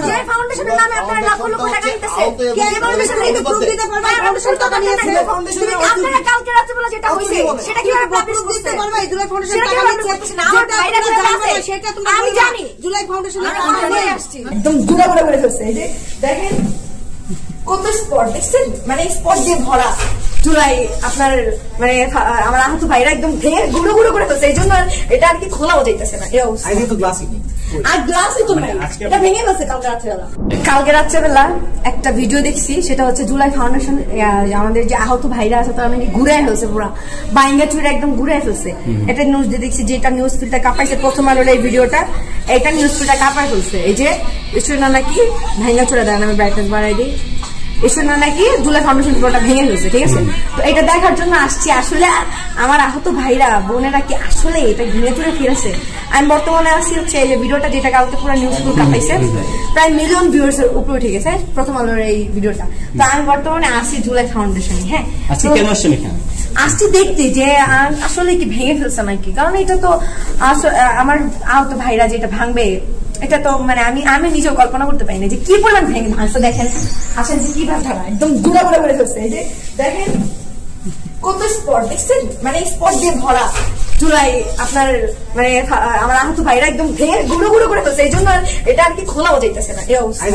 যে ফাউন্ডেশনের নামে আপনারা লাখ লক্ষ টাকা নিতেছেন কে ফাউন্ডেশন থেকে প্রুফ দিতে পারবে ফাউন্ডেশন টাকা নিয়েছে ফাউন্ডেশনের আপনারা কালকে রাতে বলা যেটা হইছে সেটা কিভাবে পাবলিশ করতে পারবে জুলাই ফাউন্ডেশন টাকা নিয়েছে না আমার ভাইরা যেটা আছে সেটা তুমি আমি জানি জুলাই ফাউন্ডেশনের টাকা নিয়ে আসছি একদম গুড়া গুড়া করে ফেলছে এই যে দেখেন কত স্পট দেখছেন মানে স্পট দিয়ে ভরা জুলাই আপনার মানে আমার আহত ভাইরা একদম ভেঙে গুঁড়ো গুঁড়ো করে ফেলছে এই জন্য এটা আর কি খোলাও যাইতেছে না আর গ্লাসই তো নাই এটা ভেঙে ফেলছে কালকে রাত্রেবেলা একটা ভিডিও দেখছি সেটা হচ্ছে জুলাই ফাউন্ডেশন আমাদের যে আহত ভাইরা আছে তারা মানে ঘুরে ফেলছে পুরা বাইঙ্গা চুরে একদম ঘুরে ফেলছে এটা নিউজ দিয়ে দেখছি যেটা নিউজ ফিল্ডটা কাঁপাইছে প্রথম আলোর এই ভিডিওটা এটা নিউজ ফিল্ডটা কাঁপাই ফেলছে এই যে স্টুডেন্ট নাকি ভাইঙ্গা চুরে দেয় আমি ব্রাইটনেস বাড়াই দিই এসব না নাকি জুলাই ফাউন্ডেশন পুরোটা ভেঙে ফেলছে ঠিক আছে তো এটা দেখার জন্য আসছি আসলে আমার আহত ভাইরা বোনেরা কি আসলে এটা ঘুরে চুরে ফিরেছে আমি বর্তমানে আসছি হচ্ছে এই যে ভিডিওটা যেটা কালকে পুরো নিউজ ফুল কাঁপাইছে প্রায় মিলিয়ন ভিউয়ার্স এর উপরে ঠিক আছে প্রথম আলোর এই ভিডিওটা তো আমি বর্তমানে আসছি জুলাই ফাউন্ডেশনে হ্যাঁ আসছি দেখতে যে আসলে কি ভেঙে ফেলছে নাকি কারণ এটা তো আমার আহত ভাইরা যেটা ভাঙবে এটা তো মানে আমি নিজেও কল্পনা করতে পারি না যে কি পরিমাণ ভেঙে ভাঙছে দেখেন আসেন যে কি ভাঙা একদম গুঁড়া গুঁড়া করে ফেলছে এই যে দেখেন কত স্পট দেখছেন মানে স্পট দিয়ে ভরা জুলাই আপনার মানে আমার আহত ভাইরা একদম ভেঙে গুঁড়ো গুঁড়ো করে ফেলছে এই জন্য এটা আর কি খোলাও যাইতেছে না এই অবস্থা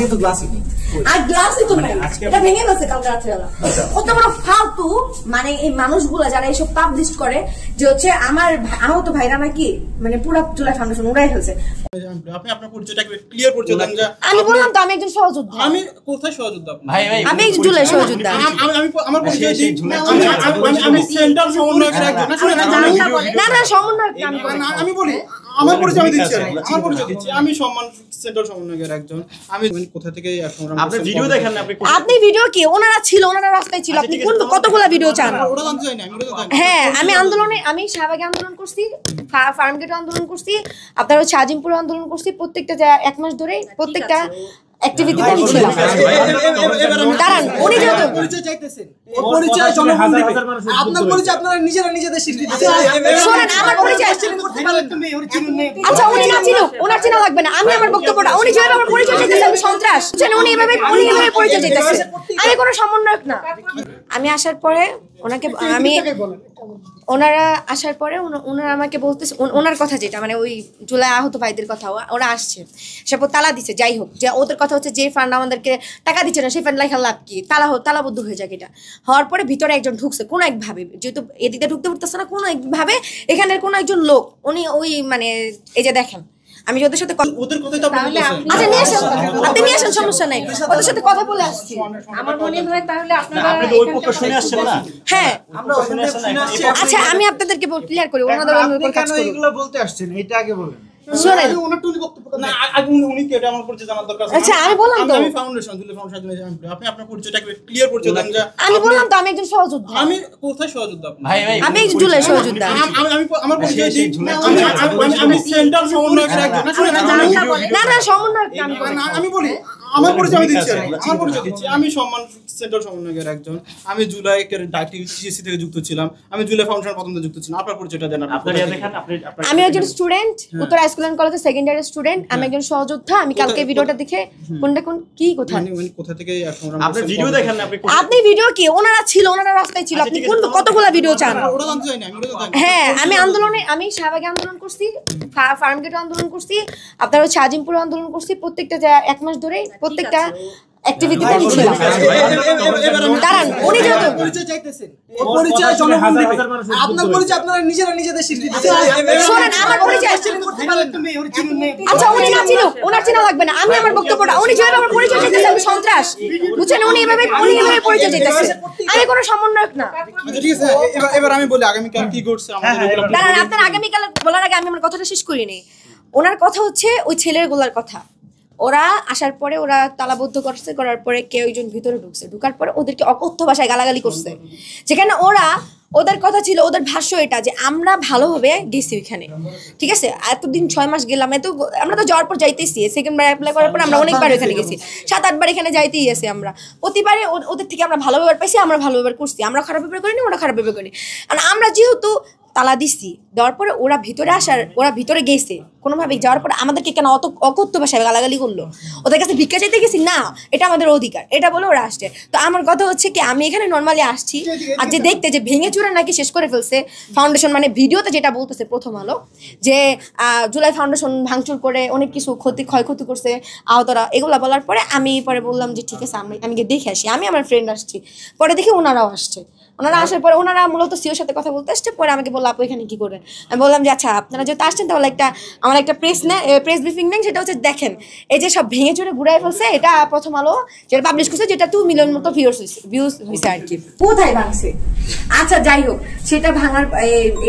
আর গ্লাসই তো নাই এটা ভেঙে ফেলছে কালকে রাত্রেবেলা কত বড় ফালতু মানে এই মানুষগুলা যারা এইসব পাবলিশ করে যে হচ্ছে আমার আহত ভাইরা নাকি মানে পুরো জুলাই ফাউন্ডেশন উড়াই ফেলছে আপনি আপনার পরিচয়টা ক্লিয়ার পরিচয় দেন যে আমি বললাম তো আমি একজন সহযোদ্ধা আমি কোথায় সহযোদ্ধা ভাই আমি একজন জুলাই সহযোদ্ধা আমি আমার পরিচয় দিই আমি সেন্ট্রাল সমন্বয়কের একজন না না সমন্বয়ক আমি বলি আমার পরিচয় আমি দিচ্ছি আমার পরিচয় দিচ্ছি আমি সেন্ট্রাল সমন্বয়কের একজন আমি কোথা থেকে আপনি ভিডিও দেখেন না আপনি ভিডিও কি ওনারা ছিল ওনারা রাস্তায় ছিল আপনি কোন কতগুলা ভিডিও চান ওটা জানতে চাই না আমি ওটা জানি হ্যাঁ আমি আন্দোলনে আমি শাহবাগে আন্দোলন করছি ফার্মগেট আন্দোলন করছি আপনার হচ্ছে আজিমপুর আন্দোলন করছি প্রত্যেকটা এক মাস ধরে প্রত্যেকটা অ্যাক্টিভিটিতে আমি ছিলাম দাঁড়ান উনি যেহেতু পরিচয় চাইতেছেন ও পরিচয় জনগণ দিবে আপনার পরিচয় আপনারা নিজেরা নিজেদের স্বীকৃতি দিচ্ছেন শুনেন আমার পরিচয় করতে পারলে তুমি ওর চিনুন নেই আচ্ছা উনি না চিনুক ওনার চিনা লাগবে না আমি আমার বক্তব্যটা উনি যেভাবে আমার পরিচয় চাইতেছে আমি সন্ত্রাস বুঝছেন উনি এভাবে পরিচয় চাইতেছে আমি কোনো সমন্বয়ক না আমি আসার পরে ওনাকে আমি ওনারা আসার পরে ওনারা আমাকে বলতেছে ওনার কথা যেটা মানে ওই জুলাই আহত ভাইদের কথা ওরা আসছে সব তালা দিচ্ছে যাই হোক যে ওদের কথা হচ্ছে যে ফান্ড আমাদেরকে টাকা দিচ্ছে না সেই ফান্ড লেখা লাভ কি তালাবদ্ধ হয়ে যাক এটা হওয়ার পরে ভিতরে একজন ঢুকছে কোনো একভাবে যেহেতু এদিকে ঢুকতে পারতেছে না কোনো একভাবে এখানের কোনো একজন লোক উনি ওই মানে এই যে দেখেন আমি ওদের সাথে ওদের কথাই তো আপনি আচ্ছা নিয়ে আসেন আপনি নিয়ে আসেন সমস্যা নাই ওদের সাথে কথা বলে আসছি আমার মনে হয় তাহলে আপনারা ওই পক্ষ শুনে আসছেন না হ্যাঁ আমরা ওখানে শুনে আসছি আচ্ছা আমি আপনাদেরকে ক্লিয়ার করি ওনাদের উপর কাজ করি এগুলো বলতে আসছেন এটা আগে বলেন শুনেন ওনার টুনি বক্তব্য না আগে উনি কি এটা আমার পরিচয় জানার দরকার আছে আচ্ছা আমি বললাম তো আমি ফাউন্ডেশন জুলাই ফাউন্ডেশন আপনি আপনার পরিচয়টা ক্লিয়ার পরিচয় দেন যে আমি বললাম তো আমি একজন সহযোদ্ধা আমি কোথায় সহযোদ্ধা ভাই আমি একজন জুলাই সহযোদ্ধা আমি আমার পরিচয় দিই আমি সেন্ট্রাল সমন্বয়কের একজন না না সমন্বয়ক আমি বলি আমার পরিচয় আমি দিচ্ছি আমার পরিচয় দিচ্ছি আমি সেন্ট্রাল সমন্বয়কের একজন আমি জুলাইয়ের সিএসসি থেকে যুক্ত ছিলাম আমি জুলাই ফাউন্ডেশন প্রথম থেকে যুক্ত ছিলাম আপনার পরিচয়টা দেন আমি একজন স্টুডেন্ট উত্তর স্কুল এন্ড কলেজের সেকেন্ড ইয়ারের স্টুডেন্ট আমি একজন সহযোদ্ধা আমি কালকে ভিডিওটা দেখে কোন কি কোথায় মানে কোথা থেকে আপনি ভিডিও দেখেন না আপনি ভিডিও কি ওনারা ছিল ওনারা রাস্তায় ছিল আপনি কোন কতগুলা ভিডিও চান ওটা জানতে চাই না আমি ওটা জানি হ্যাঁ আমি আন্দোলনে আমি শাহবাগে আন্দোলন করছি ফার্মগেট আন্দোলন করছি আপনার হচ্ছে আজিমপুর আন্দোলন করছি প্রত্যেকটা এক মাস ধরে প্রত্যেকটা অ্যাক্টিভিটিতে আমি ছিলাম দাঁড়ান উনি যেহেতু পরিচয় চাইতেছেন ও পরিচয় জনগণ দিবে আপনার পরিচয় আপনারা নিজেরা নিজেদের স্বীকৃতি দিচ্ছেন শুনেন আমার পরিচয় করতে পারলে তুমি ওর চিনুন নেই আচ্ছা উনি না চিনুক ওনার চিনা লাগবে না আমি আমার বক্তব্যটা উনি যেভাবে আমার পরিচয় চাইতেছে আমি সন্ত্রাস বুঝছেন উনি এভাবে পরিচয় চাইতেছে আমি কোনো সমন্বয়ক না ঠিক আছে এবার আমি বলি আগামী কাল কি ঘটছে আমাদের দাঁড়ান আপনার আগামীকাল বলার আগে আমি আমার কথাটা শেষ করিনি ওনার কথা হচ্ছে ওই ছেলেগুলোর কথা ওরা আসার পরে ওরা তালাবদ্ধ করছে করার পরে কেউ একজন ভিতরে ঢুকার পরে ওদেরকে অকথ্য ভাষায় গালাগালি করছে যেখানে ওদের কথা ছিল ওদের ভাষ্য এটা যে আমরা ভালোভাবে গেছি ওইখানে ঠিক আছে এতদিন 6 মাস গেলাম আমরা তো যাওয়ার পর যাইতেছি সেকেন্ড বার অ্যাপ্লাই করার পর আমরা অনেকবার ওখানে গেছি 7-8 বার এখানে যাইতেই গেছি আমরা প্রতিবারে ওদের থেকে আমরা ভালো ব্যবহার পাইছি আমরা ভালো ব্যবহার করছি আমরা খারাপ ব্যবহার করিনি ওরা খারাপ ব্যবহার করিনি আর আমরা যেহেতু তালা দিচ্ছি, দেওয়ার পরে ওরা ভিতরে গেছে কোনোভাবে, যাওয়ার পরে আমাদেরকে কেন অত অকথ্য ভাষায় গালাগালি করলো। ওদের কাছে ভিক্ষা চাইতে গেছি, না এটা আমাদের অধিকার, এটা বলে ওরা আসছে। তো আমার কথা হচ্ছে কি, আমি এখানে নর্মালি আসছি আর যে দেখতে যে ভেঙে চুরে নাকি শেষ করে ফেলছে ফাউন্ডেশন, মানে ভিডিওতে যেটা বলতেছে প্রথম আলো যে জুলাই ফাউন্ডেশন ভাঙচুর করে অনেক কিছু ক্ষয়ক্ষতি করছে আহতরা, এগুলো বলার পরে আমি পরে বললাম যে ঠিক আছে আমি গিয়ে দেখে আসি। আমি আমার ফ্রেন্ড আসছি, পরে দেখি ওনারাও আসছে। ওনারা আসার পরে ওনারা মূলত সিওর সাথে কথা বলতে আসছে। পরে আমাকে বললো আপু এখানে কি করেন। আমি বললাম যে আচ্ছা আপনারা যেহেতু আসছেন তাহলে আমার একটা প্রেস ব্রিফিং নেন। সেটা হচ্ছে দেখেন এই যে সব ভেঙে চুরে ঘুরাই ফেলছে, এটা প্রথম আলো যেটা পাবলিশ করছে, যেটা 2 মিলিয়ন মতো ভিউজ হয়েছে আর কি। কোথায় ভাঙছে? আচ্ছা যাই হোক, সেটা ভাঙার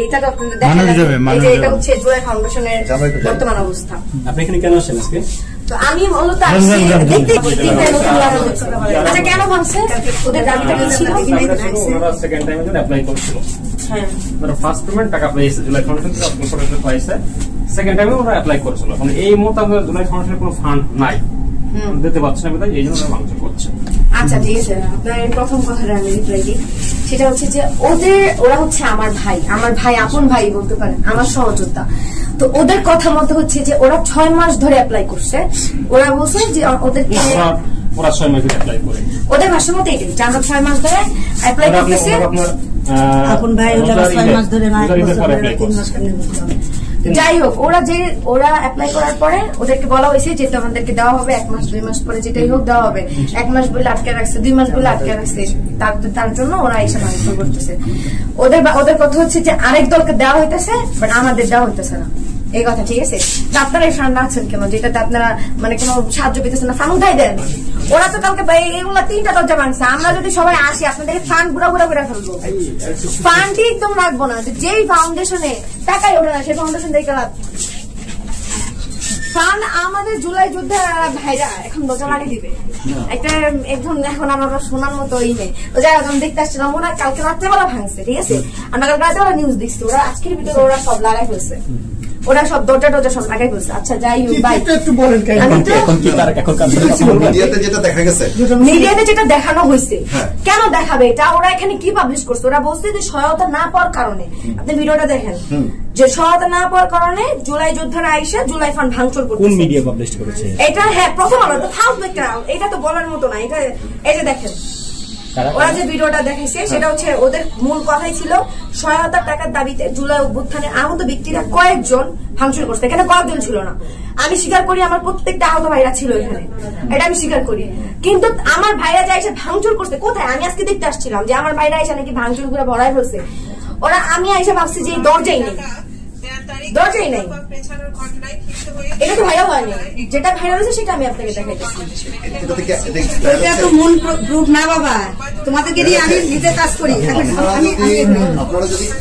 এটা তো আপনাদের দেখা যাবে, এটা হচ্ছে জুলাই ফাউন্ডেশনের বর্তমান অবস্থা। আপনি এখানে কেন আসেন আজকে? তো আমি মূলত আচ্ছা কেন ভাঙছে, ওদের দাবিটা কি ছিল? ওনারা সেকেন্ড টাইমের জন্য অ্যাপ্লাই করেছিল। হ্যাঁ, ওনারা ফার্স্ট পেমেন্ট টাকা পেয়েছে জুলাই ফাউন্ডেশন থেকে, আপনি করে পাইছে। সেকেন্ড টাইমে ওরা অ্যাপ্লাই করেছিল। মানে এই মুহূর্তে আমাদের জুলাই ফাউন্ডেশনের কোনো ফান্ড নাই, দিতে পারছে না, এই জন্য ওরা ভাঙচুর করছে। আচ্ছা ঠিক আছে, আপনার প্রথম কথাটা আমি রিপ্লাই দিই। সেটা হচ্ছে যে ওরা হচ্ছে আমার ভাই, আপন ভাই বলতে পারেন, আমার সহযোদ্ধা। তো ওদের কথা মতো হচ্ছে যে ওরা 6 মাস ধরে অ্যাপ্লাই করছে। ওরা বলছে যে ওদেরকে ওরা 6 মাস ধরে অ্যাপ্লাই করে, ওদের ভাষার মতো এটাই যে আমরা 6 মাস ধরে অ্যাপ্লাই করতেছি। আপন ভাই ওরা 6 মাস ধরে না, 3 মাস কেন বলতে হবে। যাই হোক, ওরা অ্যাপ্লাই করার পরে ওদেরকে বলা হয়েছে যে তোমাদেরকে দেওয়া হবে 1 মাস 2 মাস পরে যেটাই হোক দেওয়া হবে। 1 মাস বলে আটকে রাখছে, 2 মাস বলে আটকে রাখছে। তার জন্য ওরা এসে ভাঙচুর করতেছে। ওদের কথা হচ্ছে যে আরেক দলকে দেওয়া হইতেছে, বাট আমাদের দেওয়া হইতেছে না, এই কথা। ঠিক আছে, আপনারা এই ফান্ড আছেন কেন যেটাতে আপনারা মানে কোনো সাহায্য পেতেছেন না? ফান্ড উঠাই দেন। ওরা তো কালকে এগুলা 3টা দরজা ভাঙছে। আমরা যদি সবাই আসি আপনাদেরকে ফান্ড ঘুরা ফেলবো। ফান্ডই একদম রাখবো না, যেই ফাউন্ডেশনে টাকাই ওঠে না সেই ফাউন্ডেশন দেখে লাভ। ফান্ড আমাদের জুলাই যুদ্ধে ভাইরা এখন দরজা লাগিয়ে দিবে একজন। এখন আমরা শোনার মতো নেই। যাই হোক, আমি দেখতে আসছিলাম ওরা কালকে রাত্রেবেলা ভাঙছে। ঠিক আছে, আমরা কালকে রাত্রেবেলা নিউজ দিচ্ছি, ওরা আজকের ভিতরে ওরা সব লাগাই ফেলছে, ওরা সব দরজা সব লাগাই ফেলছে। আচ্ছা যাই হোক ভাই, মিডিয়াতে যেটা দেখানো হয়েছে, কেন দেখাবে এটা? ওরা এখানে কি পাবলিশ করছে? ওরা বলছে যে সহায়তা না পাওয়ার কারণে, আপনি ভিডিওটা দেখেন, যে সহায়তা না পাওয়ার কারণে জুলাই যোদ্ধারা আইসা জুলাই ফান্ড ভাঙচুর করছে। কোন মিডিয়া পাবলিশ করেছে এটা? হ্যাঁ, প্রথম আলো। তো ফাউন্ড এটা তো বলার মতো না। এটা এই যে দেখেন, ওরা যে ভিডিওটা দেখাইছে সেটা হচ্ছে ওদের মূল কথাই ছিল সহায়তার টাকার দাবিতে জুলাই অভ্যুত্থানে আহত ব্যক্তিরা কয়েকজন ভাঙচুর করছে। এখানে কয়েকজন ছিল না, আমি স্বীকার করি, আমার প্রত্যেকটা আহত ভাইরা ছিল এখানে, এটা আমি স্বীকার করি। কিন্তু আমার ভাইরা যা এসে ভাঙচুর করছে কোথায়? আমি আজকে দেখতে আসছিলাম যে আমার ভাইরা এসে নাকি ভাঙচুর করে ভরাই ফেলছে। ওরা আমি এসে ভাবছি যে দরজাই নেই। এটা তো ভাইরাল হয়নি, যেটা ভাইরাল হয়েছে সেটা আমি আপনাকে দেখাইতেছি। এটা তো মন প্রুফ না বাবা, তোমাদেরকে দিয়ে আমি নিজে কাজ করি।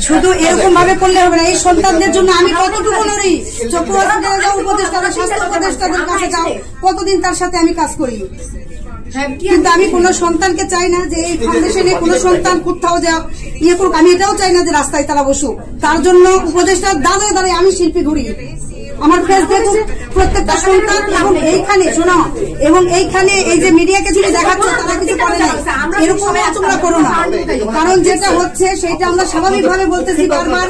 শুধু এরকম ভাবে করলে হবে না। এই সন্তানদের জন্য আমি কতটুকু লড়ি, চক্ষু হসপিটালে যাও, উপদেষ্টা স্বাস্থ্য উপদেষ্টাদের কাছে যাও, কতদিন তার সাথে আমি কাজ করি। কিন্তু আমি কোন সন্তানকে চাই না যে এই ফাউন্ডেশনে কোন সন্তান কোথাও যাও ইয়ে করুক। আমি এটাও চাই না যে রাস্তায় তারা বসুক। তার জন্য উপদেষ্টা দাঁড়ায় দাঁড়ায় আমি শিল্পী ঘুরি, আমার ফেস দেখুক প্রত্যেকটা সন্তান। এবং এইখানে শোনো, এবং এইখানে এই যে মিডিয়াকে যদি দেখাচ্ছ তারা কিছু করে না, এরকম তোমরা করো না। কারণ যেটা হচ্ছে সেটা আমরা স্বাভাবিক ভাবে বলতেছি বারবার,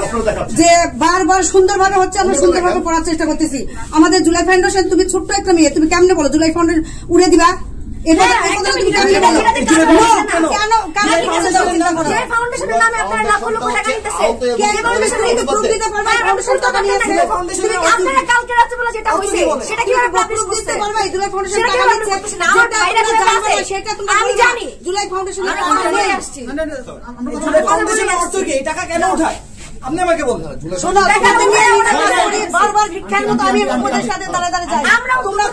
যে বারবার সুন্দরভাবে হচ্ছে, আমরা সুন্দরভাবে পড়ার চেষ্টা করতেছি। আমাদের জুলাই ফাউন্ডেশন, তুমি ছোট্ট একটা মেয়ে, তুমি কেমনে বলো জুলাই ফাউন্ডেশন উড়ে দিবা? আমি জানি জুলাই ফাউন্ডেশন টাকা কেন উঠায় আপনি আমাকে বলবেন। শোনো, বারবার ভিক্ষার মতো আমি উপদেষ্টাদের দ্বারা দ্বারা যাই। তোমরা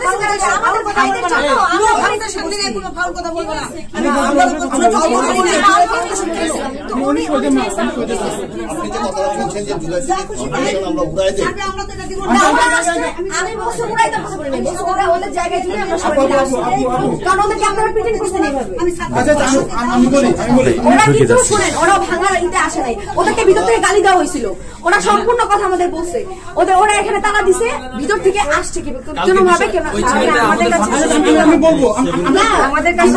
আমাদের কথা বলবে না, আমরা ফাউন্ডেশন নিয়ে কোনো ফাউল কথা বলবো না। আপনি যে কথাটা বলছেন যে জুলাই ফাউন্ডেশন আমরা উড়াই দেই, আমরা তো এটা দিব না। আমি বলছি উড়াইতে কথা বলি না, বলছি ওরা ওদের জায়গায় থেকে আমরা সবাই মিলে আসি, কারণ ওদেরকে আপনারা প্রিটেন্ড করছেন এইভাবে। আমি বলি ওরা কিন্তু শুনেন, ওরা ভাঙার ইতে আসে নাই, ওদেরকে ভিতর থেকে গালি দেওয়া হয়েছিল। ওরা সম্পূর্ণ কথা আমাদের বলছে, ওরা এখানে তালা দিছে, ভিতর থেকে আসছে কি কেন ভাবে কেন আমাদের কাছে আমি বলবো না, আমাদের কাছে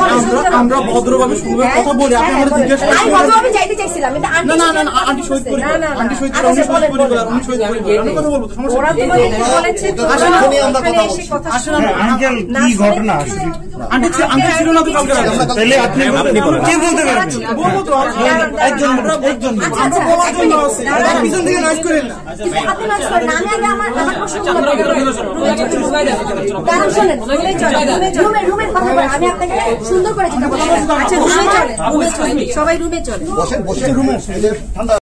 আমরা ভদ্রভাবে সুন্দর কথা বলি, আপনি আমাদের জিজ্ঞেস আমি ভদ্রভাবে যাইতে চাই। চাইছিলাম, এটা না না না আন্টি শহীদ করি, আন্টি শহীদ করি, উনি শহীদ করি, উনি শহীদ করি, আমি কথা বলবো তো সমস্যা ওরা নেই। তোমাকে বলেছে আসলে আমরা কথা বলছি। আসলে আঙ্কেল কি ঘটনা আসলে আন্টি ছিল না তো কালকে রাতে। তাহলে আপনি কে বলতে পারবেন? বলবো তো একজন আমরা বলার জন্য আছে, পিছন থেকে নয়েজ করেন না। আপনি নয় করেন, আমি আগে আমার প্রশ্নগুলো কারণ শোনেন, রুমের কথা বলেন, আমি আপনাকে সুন্দর করে যেটা বলছি। আচ্ছা রুমে চলে, সবাই রুমে চলে। বসেন রুমে ঠান্ডা